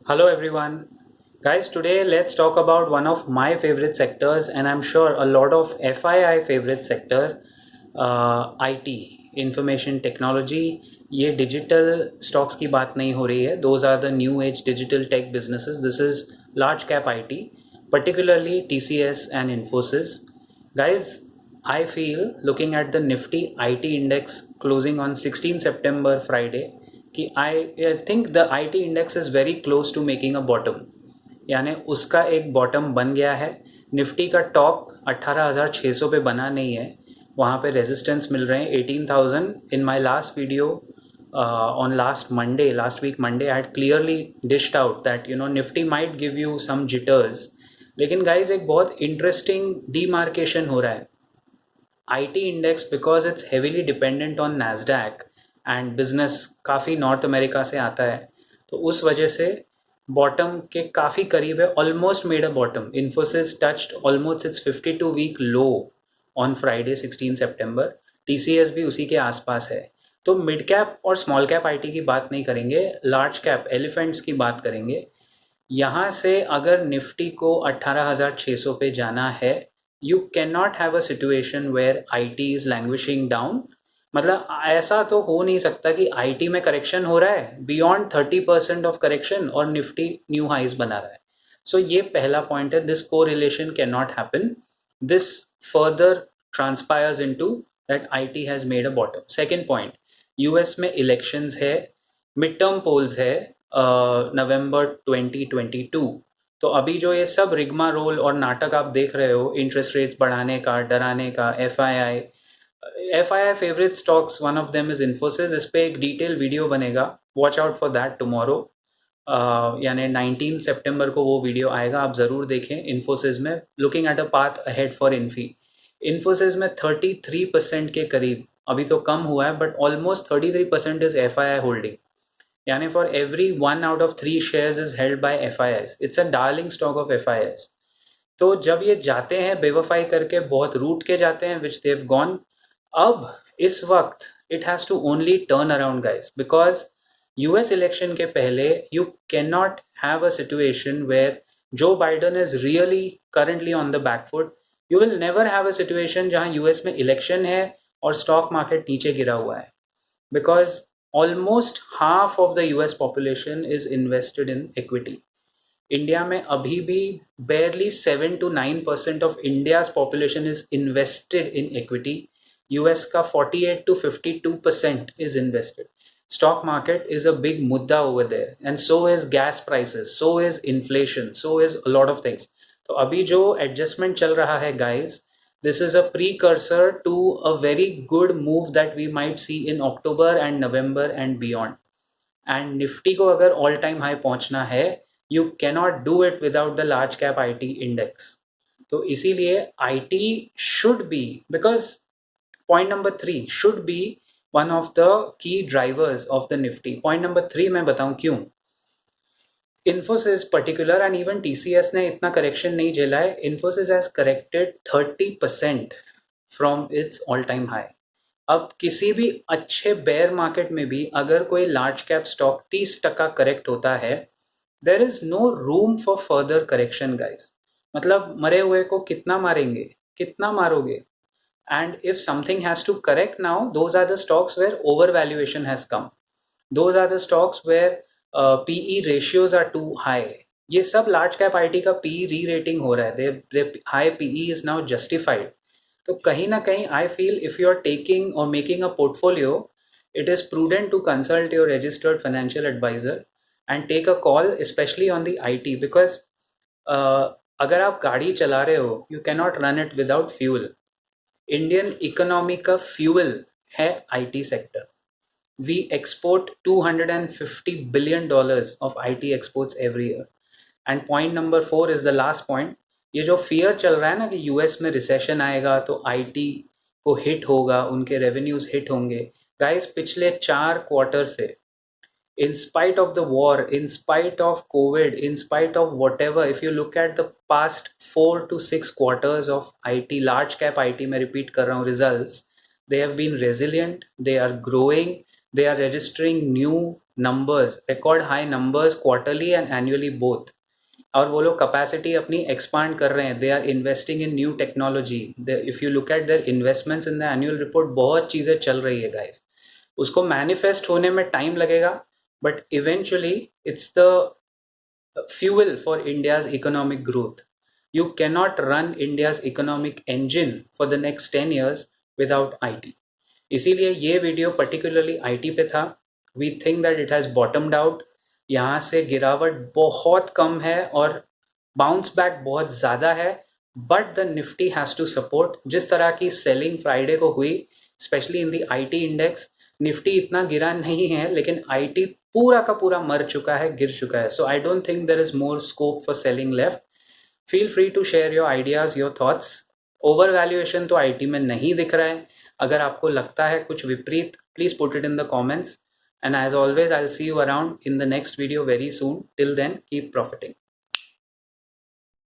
Hello everyone. Guys, today let's talk about one of my favorite sectors and I'm sure a lot of FII favorite sector, IT, information technology. ये digital stocks की बात नहीं हो रही है. Those are the new age digital tech businesses. This is large cap IT, particularly TCS and Infosys. Guys, I feel looking at the Nifty IT index closing on 16 September Friday कि I think the IT index is very close to making a bottom, यानी उसका एक bottom बन गया है. Nifty का top 18,600 पे बना नहीं है, वहाँ पे रेजिस्टेंस मिल रहे हैं 18,000. In my last video on last week Monday I had clearly dished out that Nifty might give you some jitters. लेकिन गाइज एक बहुत इंटरेस्टिंग डीमार्केशन हो रहा है. IT index because it's heavily dependent on Nasdaq and business काफ़ी North America से आता है, तो उस वजह से बॉटम के काफ़ी करीब है. Almost made a bottom. Infosys touched almost it's 52-week low on Friday 16 September. TCS भी उसी के आसपास है. तो मिड कैप और स्मॉल कैप IT की बात नहीं करेंगे, लार्ज कैप एलिफेंट्स की बात करेंगे. यहाँ से अगर निफ्टी को 18,600 पे जाना है, you can not have a situation where IT is languishing down. मतलब ऐसा तो हो नहीं सकता कि IT में करेक्शन हो रहा है बियॉन्ड 30% ऑफ करेक्शन और निफ्टी न्यू हाइज बना रहा है. सो ये पहला पॉइंट है. दिस को relation can not happen. This further transpires into that IT has made a bottom. Second point, US में इलेक्शंस है, मिड टर्म पोल्स है नवंबर 2022. तो अभी जो ये सब रिग्मा रोल और नाटक आप देख रहे हो, इंटरेस्ट रेट्स बढ़ाने का, डराने का, FII favourite stocks, one of them is Infosys. इस पे एक डिटेल वीडियो बनेगा, watch out for that tomorrow. यानी 19 सितंबर को वो वीडियो आएगा, आप ज़रूर देखें. इन्फोसिस में looking at a path ahead for Infy. Infosys में 33% के करीब, अभी तो कम हुआ है but almost 33% is FII holding. यानी for every 1 out of 3 shares is held by FIIs. It's a darling stock of FIIs. तो जब ये जाते हैं बेवफाई करके, बहुत रूट के जाते हैं विच देव गॉन. अब इस वक्त it has to only turn around guys, because US election के पहले you can not have a situation where Joe Biden is really currently on the back foot. You will never have a situation जहां US में election है और stock market नीचे गिरा हुआ है, because almost half of the US population is invested in equity. India में अभी भी barely 7 to 9% of India's population is invested in equity. US का 48 to 52% is invested. Stock market is a big mudda over there, and so is gas prices, so is inflation, so is a lot of things. तो अभी जो adjustment चल रहा है guys, this is a precursor to a very good move that we might see in October and November and beyond. And Nifty को अगर all time high पहुंचना है, you cannot do it without the large cap IT index. तो इसीलिए IT should be, because point number 3 should be one of the key drivers of the Nifty. Point number 3 मैं बताऊं क्यों. Infosys particular and even TCS ने इतना correction नहीं झेला है. Infosys has corrected 30% from its all time high. अब किसी भी अच्छे बेयर मार्केट में भी अगर कोई लार्ज कैप स्टॉक 30% करेक्ट होता है, there is no room for further correction guys. मतलब मरे हुए को कितना मारेंगे, कितना मारोगे. And if something has to correct now, those are the stocks where overvaluation has come. Those are the stocks where PE ratios are too high. ये सब लार्ज कैप IT का PE री रेटिंग हो रहा है. They high PE is now justified. तो कहीं ना कहीं I feel if you are taking और making a portfolio, it is prudent to consult your registered financial advisor and take a call, specially on the IT. Because अगर आप गाड़ी चला रहे हो, you can not run it without fuel. Indian economy का fuel है IT sector. We export $250 billion of IT exports every year. And point number 4 is the last point. ये जो फियर चल रहा है ना कि US में रिसेशन आएगा तो IT को हिट होगा, उनके रेवेन्यूज हिट होंगे. गाइस, पिछले 4 क्वार्टर से, in spite of the war, in spite of COVID, in spite of whatever, if you look at the past 4 to 6 quarters of IT, large cap IT, मैं repeat कर रहा हूँ, results, they have been resilient, they are growing, they are registering new numbers, record high numbers quarterly and annually both. और वो लोग capacity अपनी expand कर रहे हैं. They are investing in new technology. If you look at their investments in the annual report, बहुत चीज़ें चल रही है गाइस. उसको मैनिफेस्ट होने में टाइम लगेगा, but eventually it's the fuel for India's economic growth. You cannot run India's economic engine for the next 10 years without IT. इसीलिए ये वीडियो particularly IT पे था. We think that it has bottomed out. यहाँ से गिरावट बहुत कम है और बाउंस बैक बहुत ज़्यादा है, but the Nifty has to support. जिस तरह की सेलिंग फ्राइडे को हुई, specially in the IT index, Nifty इतना गिरा नहीं है, लेकिन IT पूरा का पूरा मर चुका है, गिर चुका है. So I don't think there is more scope for selling left. Feel free to share your ideas, your thoughts. Overvaluation तो IT में नहीं दिख रहा है. अगर आपको लगता है कुछ विपरीत, please put it in the comments. And as always, I'll see you around in the next video very soon. Till then, keep profiting.